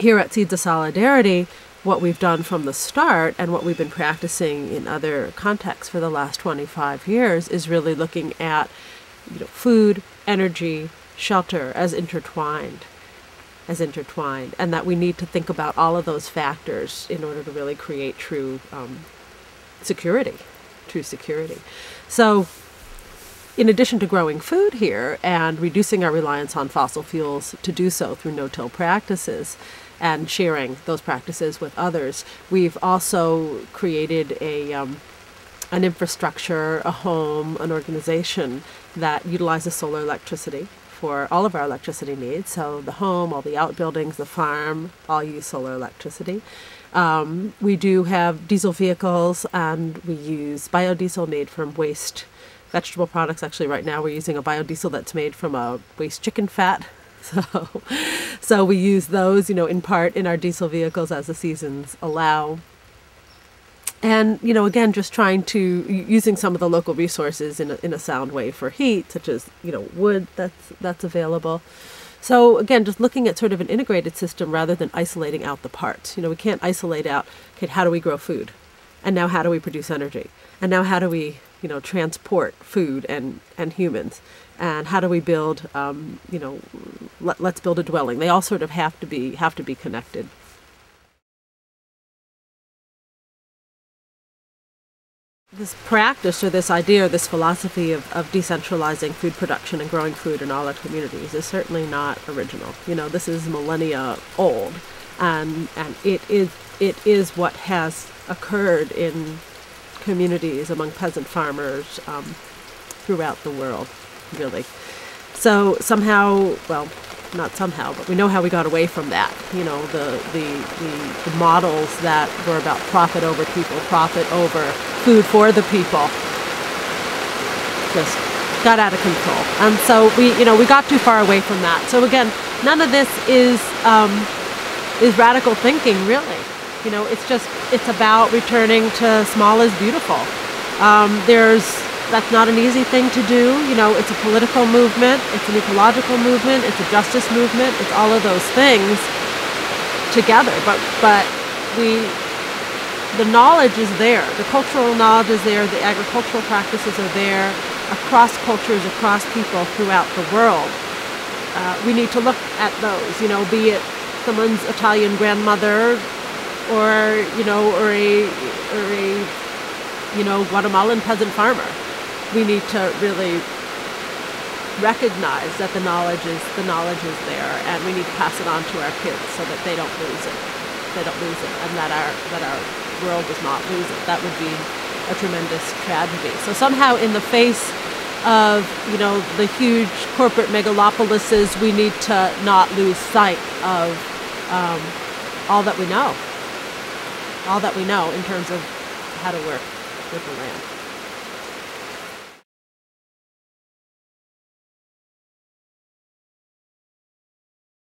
here at Seeds of Solidarity, what we've done from the start and what we've been practicing in other contexts for the last 25 years is really looking at food, energy, shelter as intertwined, and that we need to think about all of those factors in order to really create true security. So in addition to growing food here and reducing our reliance on fossil fuels to do so through no-till practices and sharing those practices with others, we've also created an infrastructure, a home, an organization that utilizes solar electricity for all of our electricity needs. So the home, all the outbuildings, the farm, all use solar electricity. We do have diesel vehicles, and we use biodiesel made from waste vegetable products. Actually, right now we're using a biodiesel that's made from a waste chicken fat. So we use those, in part in our diesel vehicles as the seasons allow. And, again, just using some of the local resources in a sound way for heat, such as, wood that's available. So, again, just looking at sort of an integrated system rather than isolating out the parts. We can't isolate out, okay, how do we grow food? And now how do we produce energy? And now how do we, transport food and humans? And how do we build, let's build a dwelling. They all sort of have to be connected. This practice or this idea or this philosophy of decentralizing food production and growing food in all our communities is certainly not original. This is millennia old, and it is what has occurred in communities among peasant farmers throughout the world, really. So somehow, well, not somehow, but we know how we got away from that. The models that were about profit over people, profit over food for the people, just got out of control. And so we got too far away from that. So again, none of this is radical thinking, really. It's about returning to small is beautiful. That's not an easy thing to do. It's a political movement, it's an ecological movement, it's a justice movement, it's all of those things together. But the knowledge is there, the cultural knowledge is there, the agricultural practices are there across cultures, across people throughout the world. We need to look at those, be it someone's Italian grandmother or a Guatemalan peasant farmer. We need to really recognize that the knowledge is there, and we need to pass it on to our kids so that they don't lose it. And that our world does not lose it. That would be a tremendous tragedy. So somehow, in the face of the huge corporate megalopolises, we need to not lose sight of all that we know in terms of how to work with the land.